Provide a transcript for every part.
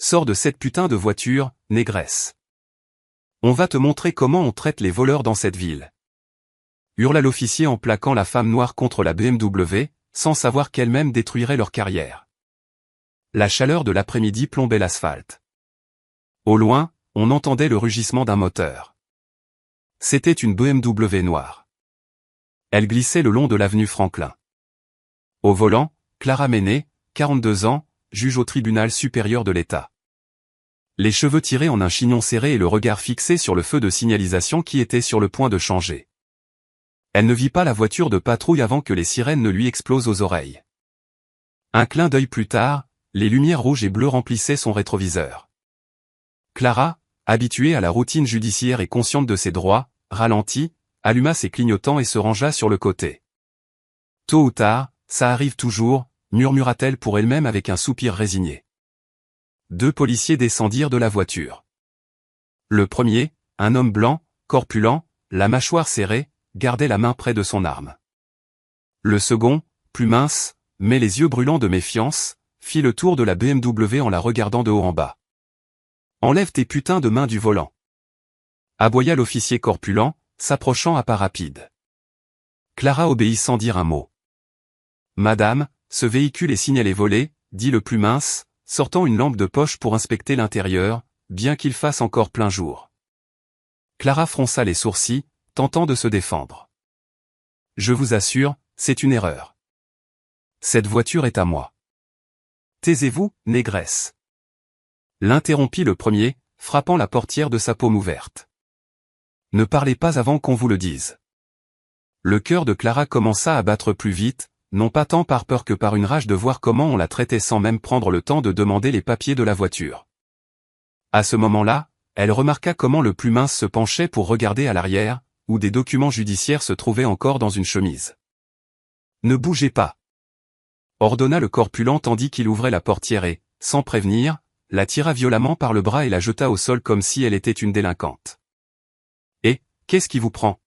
Sors de cette putain de voiture, négresse. On va te montrer comment on traite les voleurs dans cette ville. Hurla l'officier en plaquant la femme noire contre la BMW, sans savoir qu'elle-même détruirait leur carrière. La chaleur de l'après-midi plombait l'asphalte. Au loin, on entendait le rugissement d'un moteur. C'était une BMW noire. Elle glissait le long de l'avenue Franklin. Au volant, Clara Menet, 42 ans, juge au tribunal supérieur de l'État. Les cheveux tirés en un chignon serré et le regard fixé sur le feu de signalisation qui était sur le point de changer. Elle ne vit pas la voiture de patrouille avant que les sirènes ne lui explosent aux oreilles. Un clin d'œil plus tard, les lumières rouges et bleues remplissaient son rétroviseur. Clara, habituée à la routine judiciaire et consciente de ses droits, ralentit, alluma ses clignotants et se rangea sur le côté. Tôt ou tard, ça arrive toujours, murmura-t-elle pour elle-même avec un soupir résigné. 2 policiers descendirent de la voiture. Le premier, un homme blanc, corpulent, la mâchoire serrée, gardait la main près de son arme. Le second, plus mince, mais les yeux brûlants de méfiance, fit le tour de la BMW en la regardant de haut en bas. « Enlève tes putains de mains du volant !» aboya l'officier corpulent, s'approchant à pas rapides. Clara obéit sans dire un mot. « Madame, ce véhicule est signalé volé, » dit le plus mince, sortant une lampe de poche pour inspecter l'intérieur, bien qu'il fasse encore plein jour. Clara fronça les sourcils, tentant de se défendre. « Je vous assure, c'est une erreur. Cette voiture est à moi. »« Taisez-vous, négresse. » L'interrompit le premier, frappant la portière de sa paume ouverte. « Ne parlez pas avant qu'on vous le dise. » Le cœur de Clara commença à battre plus vite, non pas tant par peur que par une rage de voir comment on la traitait sans même prendre le temps de demander les papiers de la voiture. À ce moment-là, elle remarqua comment le plus mince se penchait pour regarder à l'arrière, où des documents judiciaires se trouvaient encore dans une chemise. « Ne bougez pas !» ordonna le corpulent tandis qu'il ouvrait la portière et, sans prévenir, la tira violemment par le bras et la jeta au sol comme si elle était une délinquante. « Et, qu'est-ce qui vous prend ?»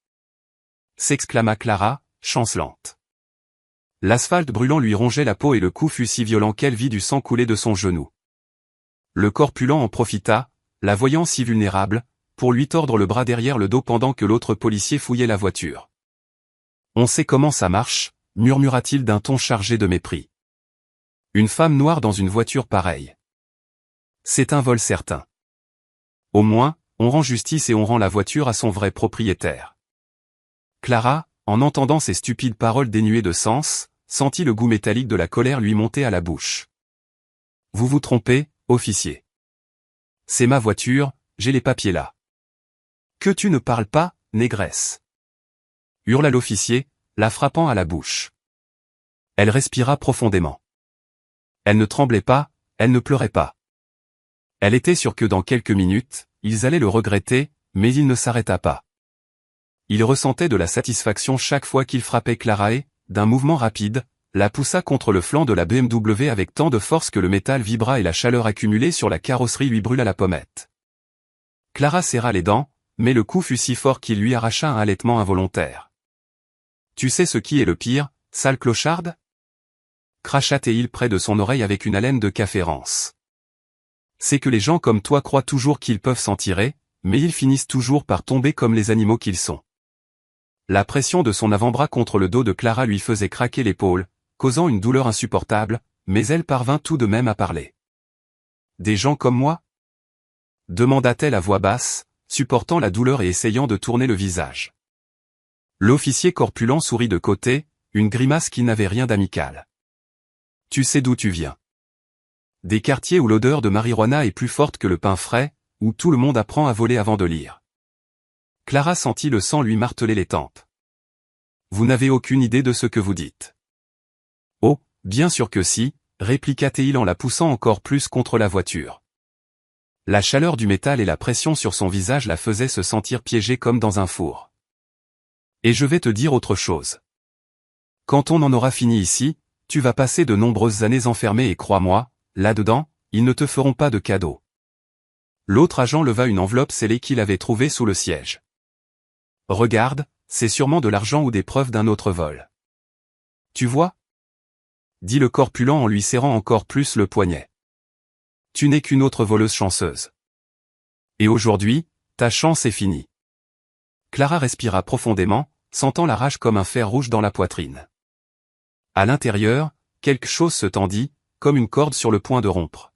s'exclama Clara, chancelante. L'asphalte brûlant lui rongeait la peau et le coup fut si violent qu'elle vit du sang couler de son genou. Le corpulent en profita, la voyant si vulnérable, pour lui tordre le bras derrière le dos pendant que l'autre policier fouillait la voiture. « On sait comment ça marche », murmura-t-il d'un ton chargé de mépris. « Une femme noire dans une voiture pareille. C'est un vol certain. Au moins, on rend justice et on rend la voiture à son vrai propriétaire. » Clara, en entendant ces stupides paroles dénuées de sens, sentit le goût métallique de la colère lui monter à la bouche. « Vous vous trompez, officier. C'est ma voiture, j'ai les papiers là. »« Que tu ne parles pas, négresse !» hurla l'officier, la frappant à la bouche. Elle respira profondément. Elle ne tremblait pas, elle ne pleurait pas. Elle était sûre que dans quelques minutes, ils allaient le regretter, mais il ne s'arrêta pas. Il ressentait de la satisfaction chaque fois qu'il frappait Clara et, d'un mouvement rapide, la poussa contre le flanc de la BMW avec tant de force que le métal vibra et la chaleur accumulée sur la carrosserie lui brûla la pommette. Clara serra les dents, mais le coup fut si fort qu'il lui arracha un halètement involontaire. « Tu sais ce qui est le pire, sale clocharde » cracha-t-il près de son oreille avec une haleine de café rance. « C'est que les gens comme toi croient toujours qu'ils peuvent s'en tirer, mais ils finissent toujours par tomber comme les animaux qu'ils sont. » La pression de son avant-bras contre le dos de Clara lui faisait craquer l'épaule, causant une douleur insupportable, mais elle parvint tout de même à parler. « Des gens comme moi » demanda-t-elle à voix basse, supportant la douleur et essayant de tourner le visage. L'officier corpulent sourit de côté, une grimace qui n'avait rien d'amical. « Tu sais d'où tu viens. Des quartiers où l'odeur de marijuana est plus forte que le pain frais, où tout le monde apprend à voler avant de lire. » Clara sentit le sang lui marteler les tempes. « Vous n'avez aucune idée de ce que vous dites. »« Oh, bien sûr que si, » répliqua-t-il en la poussant encore plus contre la voiture. La chaleur du métal et la pression sur son visage la faisaient se sentir piégée comme dans un four. « Et je vais te dire autre chose. Quand on en aura fini ici, tu vas passer de nombreuses années enfermée et crois-moi, là-dedans, ils ne te feront pas de cadeaux. » L'autre agent leva une enveloppe scellée qu'il avait trouvée sous le siège. « Regarde, c'est sûrement de l'argent ou des preuves d'un autre vol. »« Tu vois ?» dit le corpulent en lui serrant encore plus le poignet. « tu n'es qu'une autre voleuse chanceuse. Et aujourd'hui, ta chance est finie. Clara respira profondément, sentant la rage comme un fer rouge dans la poitrine. À l'intérieur, quelque chose se tendit, comme une corde sur le point de rompre.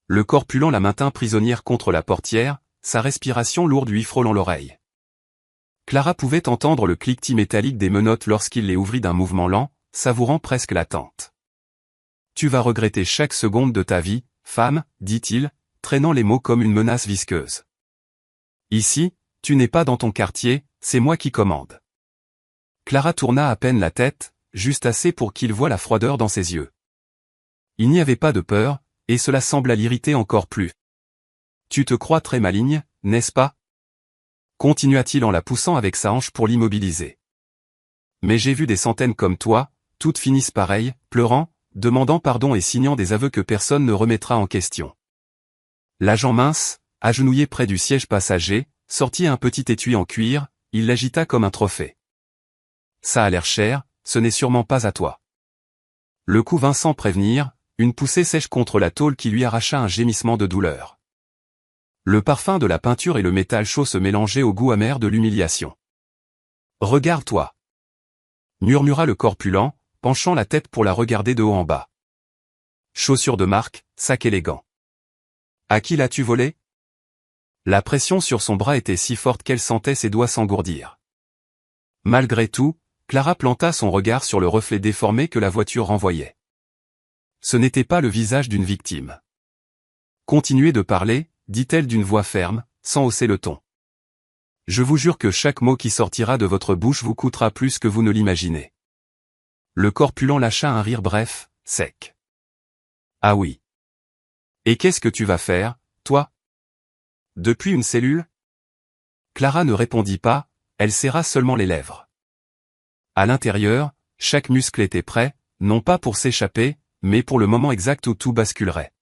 Le corpulent la maintint prisonnière contre la portière, sa respiration lourde lui frôlant l'oreille. Clara pouvait entendre le cliquetis métallique des menottes lorsqu'il les ouvrit d'un mouvement lent, savourant presque l'attente. « Tu vas regretter chaque seconde de ta vie, femme, dit-il, traînant les mots comme une menace visqueuse. Ici, tu n'es pas dans ton quartier, c'est moi qui commande. » Clara tourna à peine la tête, juste assez pour qu'il voie la froideur dans ses yeux. Il n'y avait pas de peur, et cela sembla l'irriter encore plus. « Tu te crois très maligne, n'est-ce pas ?» Continua-t-il en la poussant avec sa hanche pour l'immobiliser. « Mais j'ai vu des centaines comme toi, toutes finissent pareilles, pleurant, demandant pardon et signant des aveux que personne ne remettra en question. » L'agent mince, agenouillé près du siège passager, sortit un petit étui en cuir, il l'agita comme un trophée. « Ça a l'air cher, ce n'est sûrement pas à toi. » Le coup vint sans prévenir, une poussée sèche contre la tôle qui lui arracha un gémissement de douleur. Le parfum de la peinture et le métal chaud se mélangeaient au goût amer de l'humiliation. « Regarde-toi » murmura le corpulent, penchant la tête pour la regarder de haut en bas. « Chaussures de marque, sac élégant. À qui l'as-tu volé ?» La pression sur son bras était si forte qu'elle sentait ses doigts s'engourdir. Malgré tout, Clara planta son regard sur le reflet déformé que la voiture renvoyait. Ce n'était pas le visage d'une victime. « Continuez de parler, » dit-elle d'une voix ferme, sans hausser le ton. « Je vous jure que chaque mot qui sortira de votre bouche vous coûtera plus que vous ne l'imaginez. » Le corpulent lâcha un rire bref, sec. « Ah oui. Et qu'est-ce que tu vas faire, toi ? Depuis une cellule ?» Clara ne répondit pas, elle serra seulement les lèvres. À l'intérieur, chaque muscle était prêt, non pas pour s'échapper, mais pour le moment exact où tout basculerait.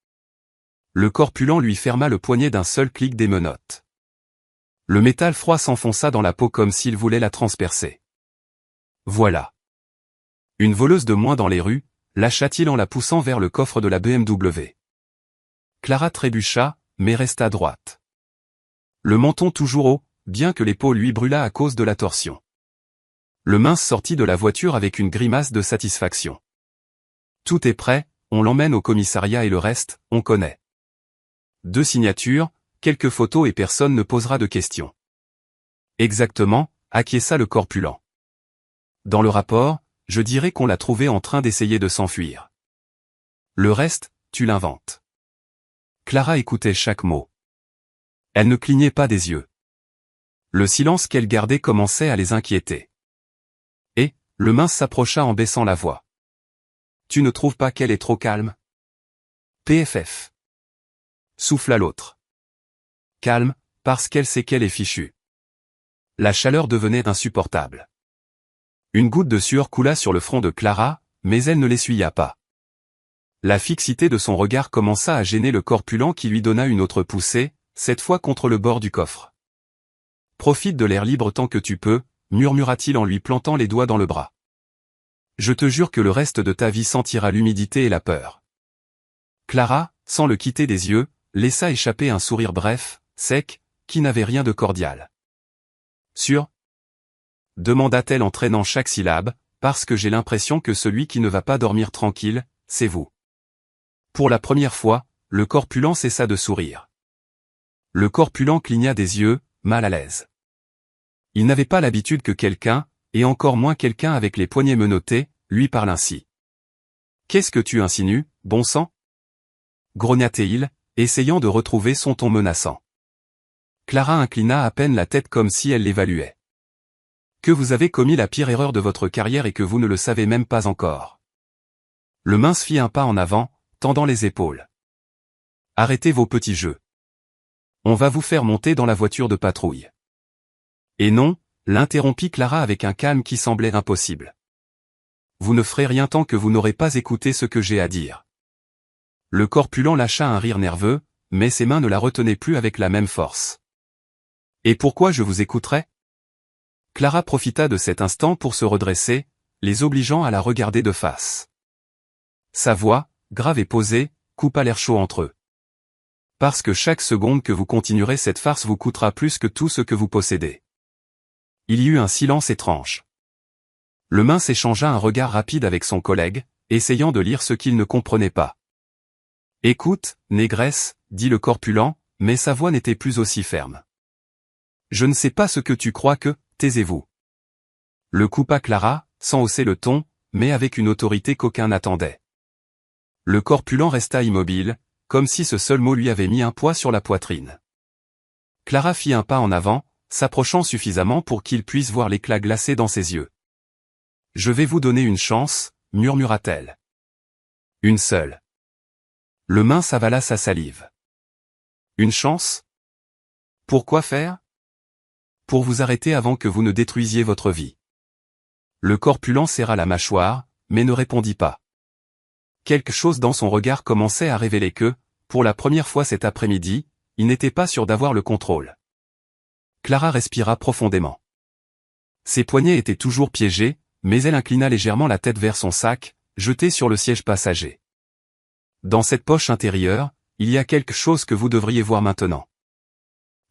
Le corpulent lui ferma le poignet d'un seul clic des menottes. Le métal froid s'enfonça dans la peau comme s'il voulait la transpercer. Voilà. Une voleuse de moins dans les rues, lâcha-t-il en la poussant vers le coffre de la BMW. Clara trébucha, mais resta droite. Le menton toujours haut, bien que l'épaule lui brûlât à cause de la torsion. Le mince sortit de la voiture avec une grimace de satisfaction. Tout est prêt, on l'emmène au commissariat et le reste, on connaît. 2 signatures, quelques photos et personne ne posera de questions. Exactement, acquiesça le corpulent. Dans le rapport, je dirais qu'on l'a trouvé en train d'essayer de s'enfuir. Le reste, tu l'inventes. Clara écoutait chaque mot. Elle ne clignait pas des yeux. Le silence qu'elle gardait commençait à les inquiéter. Et, le mince s'approcha en baissant la voix. Tu ne trouves pas qu'elle est trop calme ? PFF. Souffla l'autre. Calme, parce qu'elle sait qu'elle est fichue. La chaleur devenait insupportable. Une goutte de sueur coula sur le front de Clara, mais elle ne l'essuya pas. La fixité de son regard commença à gêner le corpulent qui lui donna une autre poussée, cette fois contre le bord du coffre. « Profite de l'air libre tant que tu peux », murmura-t-il en lui plantant les doigts dans le bras. « Je te jure que le reste de ta vie sentira l'humidité et la peur. » Clara, sans le quitter des yeux, laissa échapper un sourire bref, sec, qui n'avait rien de cordial. « Sûr ? » demanda-t-elle en traînant chaque syllabe, parce que j'ai l'impression que celui qui ne va pas dormir tranquille, c'est vous. Pour la première fois, le corpulent cessa de sourire. Le corpulent cligna des yeux, mal à l'aise. Il n'avait pas l'habitude que quelqu'un, et encore moins quelqu'un avec les poignets menottés, lui parle ainsi. « Qu'est-ce que tu insinues, bon sang ?» grogna-t-il, essayant de retrouver son ton menaçant. Clara inclina à peine la tête comme si elle l'évaluait. « Que vous avez commis la pire erreur de votre carrière et que vous ne le savez même pas encore. » Le mince fit un pas en avant, tendant les épaules. « Arrêtez vos petits jeux. On va vous faire monter dans la voiture de patrouille. » Et non, l'interrompit Clara avec un calme qui semblait impossible. « Vous ne ferez rien tant que vous n'aurez pas écouté ce que j'ai à dire. » Le corpulent lâcha un rire nerveux, mais ses mains ne la retenaient plus avec la même force. « Et pourquoi je vous écouterais ?» Clara profita de cet instant pour se redresser, les obligeant à la regarder de face. Sa voix, grave et posée, coupa l'air chaud entre eux. Parce que chaque seconde que vous continuerez cette farce vous coûtera plus que tout ce que vous possédez. Il y eut un silence étrange. Le mince échangea un regard rapide avec son collègue, essayant de lire ce qu'il ne comprenait pas. « Écoute, négresse, dit le corpulent, mais sa voix n'était plus aussi ferme. Je ne sais pas ce que tu crois que, taisez-vous. Le coupa Clara, sans hausser le ton, mais avec une autorité qu'aucun n'attendait. Le corpulent resta immobile, comme si ce seul mot lui avait mis un poids sur la poitrine. Clara fit un pas en avant, s'approchant suffisamment pour qu'il puisse voir l'éclat glacé dans ses yeux. « Je vais vous donner une chance, murmura-t-elle. Une seule. » Le mince avala sa salive. « Une chance ? Pourquoi faire ? Pour vous arrêter avant que vous ne détruisiez votre vie. » Le corpulent serra la mâchoire, mais ne répondit pas. Quelque chose dans son regard commençait à révéler que, pour la première fois cet après-midi, il n'était pas sûr d'avoir le contrôle. Clara respira profondément. Ses poignets étaient toujours piégés, mais elle inclina légèrement la tête vers son sac, jeté sur le siège passager. Dans cette poche intérieure, il y a quelque chose que vous devriez voir maintenant.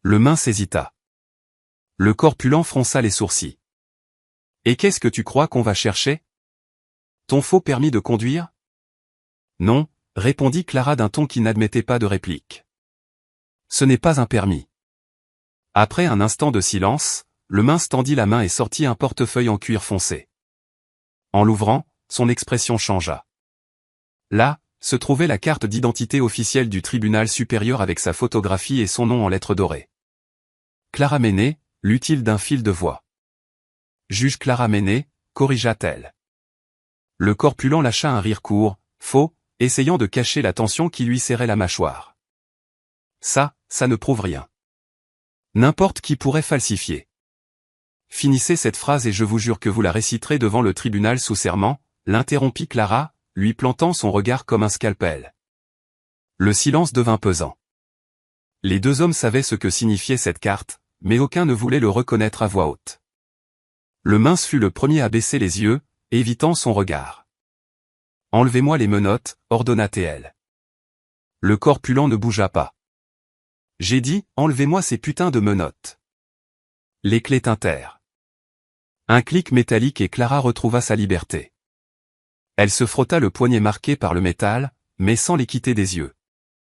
Le mince hésita. Le corpulent fronça les sourcils. Et qu'est-ce que tu crois qu'on va chercher ? Ton faux permis de conduire ? Non, répondit Clara d'un ton qui n'admettait pas de réplique. Ce n'est pas un permis. Après un instant de silence, le mince tendit la main et sortit un portefeuille en cuir foncé. En l'ouvrant, son expression changea. Là, se trouvait la carte d'identité officielle du tribunal supérieur avec sa photographie et son nom en lettres dorées. Clara Menet, l'utile d'un fil de voix. Juge Clara Menet, corrigea-t-elle. Le corpulent lâcha un rire court, faux, essayant de cacher la tension qui lui serrait la mâchoire. Ça ne prouve rien. N'importe qui pourrait falsifier. Finissez cette phrase et je vous jure que vous la réciterez devant le tribunal sous serment, l'interrompit Clara, lui plantant son regard comme un scalpel. Le silence devint pesant. Les deux hommes savaient ce que signifiait cette carte, mais aucun ne voulait le reconnaître à voix haute. Le mince fut le premier à baisser les yeux, évitant son regard. « Enlevez-moi les menottes, ordonna-t-elle. Le corpulent ne bougea pas. « J'ai dit, enlevez-moi ces putains de menottes. » Les clés tintèrent. Un clic métallique et Clara retrouva sa liberté. Elle se frotta le poignet marqué par le métal, mais sans les quitter des yeux.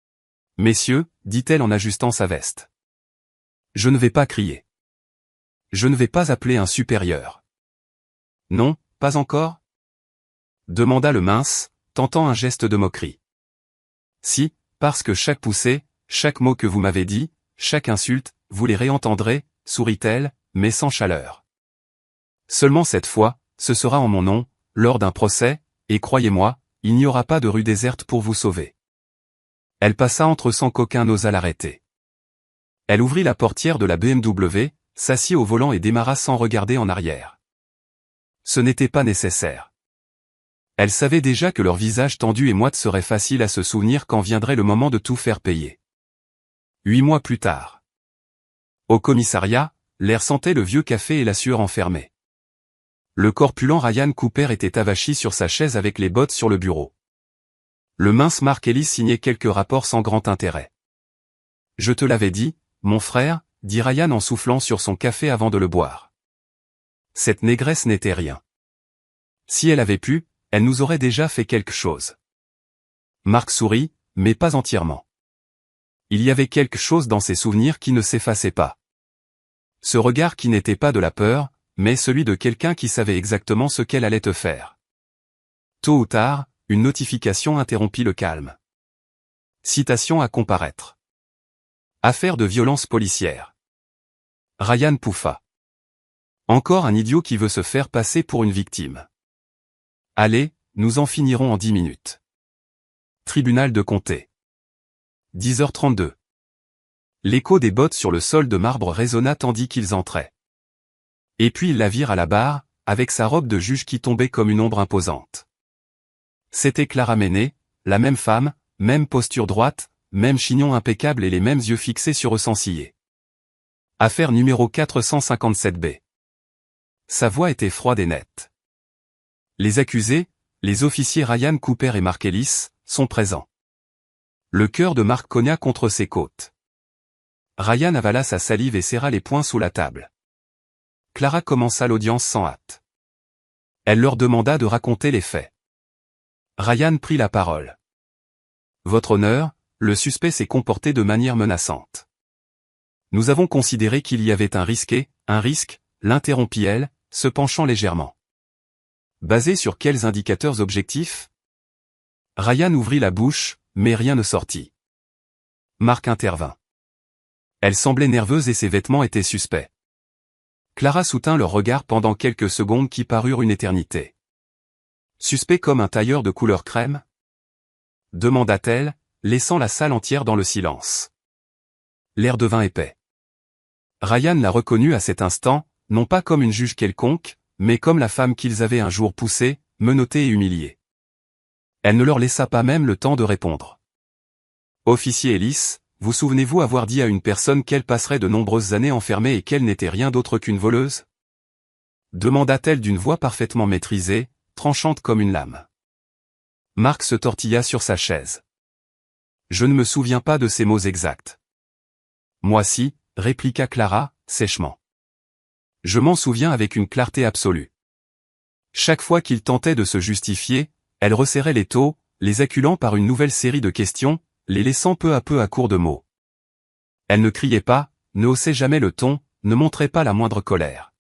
« Messieurs, dit-elle en ajustant sa veste. Je ne vais pas crier. Je ne vais pas appeler un supérieur. Non, pas encore ? Demanda le mince, tentant un geste de moquerie. Si, parce que chaque poussée, chaque mot que vous m'avez dit, chaque insulte, vous les réentendrez, sourit-elle, mais sans chaleur. Seulement cette fois, ce sera en mon nom, lors d'un procès, et croyez-moi, il n'y aura pas de rue déserte pour vous sauver. Elle passa entre sans qu'aucun n'osa l'arrêter. Elle ouvrit la portière de la BMW, s'assit au volant et démarra sans regarder en arrière. Ce n'était pas nécessaire. Elle savait déjà que leur visage tendu et moite serait facile à se souvenir quand viendrait le moment de tout faire payer. 8 mois plus tard. Au commissariat, l'air sentait le vieux café et la sueur enfermée. Le corpulent Ryan Cooper était avachi sur sa chaise avec les bottes sur le bureau. Le mince Mark Ellis signait quelques rapports sans grand intérêt. « Je te l'avais dit, mon frère, » dit Ryan en soufflant sur son café avant de le boire. Cette négresse n'était rien. Si elle avait pu, elle nous aurait déjà fait quelque chose. Mark sourit, mais pas entièrement. Il y avait quelque chose dans ses souvenirs qui ne s'effaçait pas. Ce regard qui n'était pas de la peur, mais celui de quelqu'un qui savait exactement ce qu'elle allait te faire. Tôt ou tard, une notification interrompit le calme. Citation à comparaître. Affaire de violence policière. Ryan pouffa. Encore un idiot qui veut se faire passer pour une victime. Allez, nous en finirons en 10 minutes. Tribunal de comté. 10h32. L'écho des bottes sur le sol de marbre résonna tandis qu'ils entraient. Et puis ils la virent à la barre, avec sa robe de juge qui tombait comme une ombre imposante. C'était Clara Menet, la même femme, même posture droite, même chignon impeccable et les mêmes yeux fixés sur eux sans ciller. Affaire numéro 457B. Sa voix était froide et nette. Les accusés, les officiers Ryan Cooper et Mark Ellis, sont présents. Le cœur de Mark cogna contre ses côtes. Ryan avala sa salive et serra les poings sous la table. Clara commença l'audience sans hâte. Elle leur demanda de raconter les faits. Ryan prit la parole. Votre honneur, le suspect s'est comporté de manière menaçante. Nous avons considéré qu'il y avait un risque, l'interrompit-elle, se penchant légèrement. Basé sur quels indicateurs objectifs? Ryan ouvrit la bouche, mais rien ne sortit. Mark intervint. Elle semblait nerveuse et ses vêtements étaient suspects. Clara soutint leur regard pendant quelques secondes qui parurent une éternité. Suspect comme un tailleur de couleur crème? Demanda-t-elle, laissant la salle entière dans le silence. L'air devint épais. Ryan la reconnut à cet instant, non pas comme une juge quelconque, mais comme la femme qu'ils avaient un jour poussée, menottée et humiliée. Elle ne leur laissa pas même le temps de répondre. Officier Ellis, vous souvenez-vous avoir dit à une personne qu'elle passerait de nombreuses années enfermée et qu'elle n'était rien d'autre qu'une voleuse? Demanda-t-elle d'une voix parfaitement maîtrisée, tranchante comme une lame. Mark se tortilla sur sa chaise. Je ne me souviens pas de ces mots exacts. Moi si, répliqua Clara, sèchement. Je m'en souviens avec une clarté absolue. Chaque fois qu'il tentait de se justifier, elle resserrait l'étau, les acculant par une nouvelle série de questions, les laissant peu à peu à court de mots. Elle ne criait pas, ne haussait jamais le ton, ne montrait pas la moindre colère.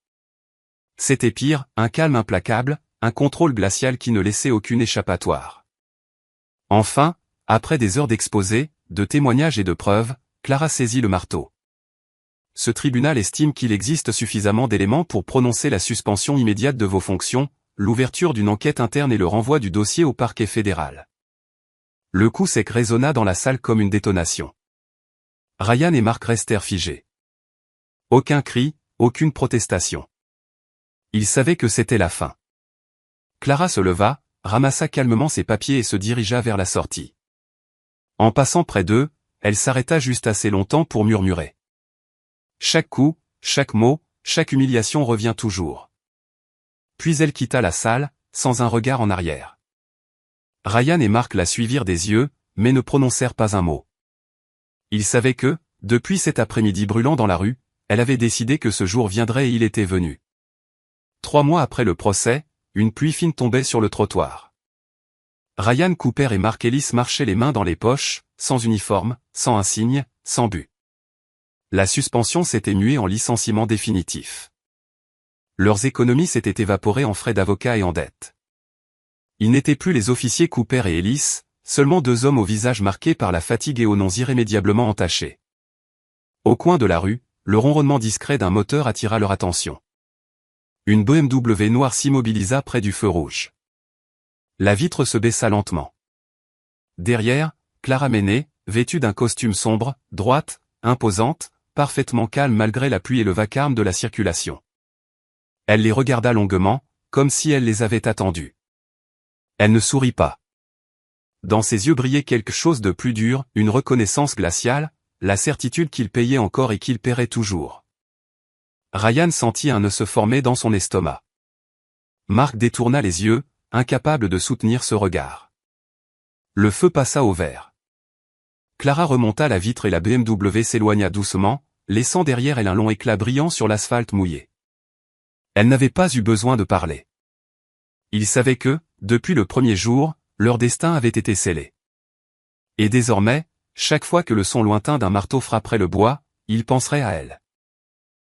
C'était pire, un calme implacable, un contrôle glacial qui ne laissait aucune échappatoire. Enfin, après des heures d'exposés, de témoignages et de preuves, Clara saisit le marteau. Ce tribunal estime qu'il existe suffisamment d'éléments pour prononcer la suspension immédiate de vos fonctions, l'ouverture d'une enquête interne et le renvoi du dossier au parquet fédéral. Le coup sec résonna dans la salle comme une détonation. Ryan et Mark restèrent figés. Aucun cri, aucune protestation. Ils savaient que c'était la fin. Clara se leva, ramassa calmement ses papiers et se dirigea vers la sortie. En passant près d'eux, elle s'arrêta juste assez longtemps pour murmurer. Chaque coup, chaque mot, chaque humiliation revient toujours. Puis elle quitta la salle, sans un regard en arrière. Ryan et Mark la suivirent des yeux, mais ne prononcèrent pas un mot. Ils savaient que, depuis cet après-midi brûlant dans la rue, elle avait décidé que ce jour viendrait et il était venu. 3 mois après le procès, une pluie fine tombait sur le trottoir. Ryan Cooper et Mark Ellis marchaient les mains dans les poches, sans uniforme, sans insigne, sans but. La suspension s'était muée en licenciement définitif. Leurs économies s'étaient évaporées en frais d'avocat et en dettes. Ils n'étaient plus les officiers Cooper et Ellis, seulement 2 hommes au visage marqué par la fatigue et aux noms irrémédiablement entachés. Au coin de la rue, le ronronnement discret d'un moteur attira leur attention. Une BMW noire s'immobilisa près du feu rouge. La vitre se baissa lentement. Derrière, Clara Menet, vêtue d'un costume sombre, droite, imposante, parfaitement calme malgré la pluie et le vacarme de la circulation. Elle les regarda longuement, comme si elle les avait attendus. Elle ne sourit pas. Dans ses yeux brillait quelque chose de plus dur, une reconnaissance glaciale, la certitude qu'il payait encore et qu'il paierait toujours. Ryan sentit un nœud se former dans son estomac. Mark détourna les yeux, incapable de soutenir ce regard. Le feu passa au vert. Clara remonta la vitre et la BMW s'éloigna doucement, laissant derrière elle un long éclat brillant sur l'asphalte mouillé. Elle n'avait pas eu besoin de parler. Ils savaient que, depuis le premier jour, leur destin avait été scellé. Et désormais, chaque fois que le son lointain d'un marteau frapperait le bois, ils penseraient à elle.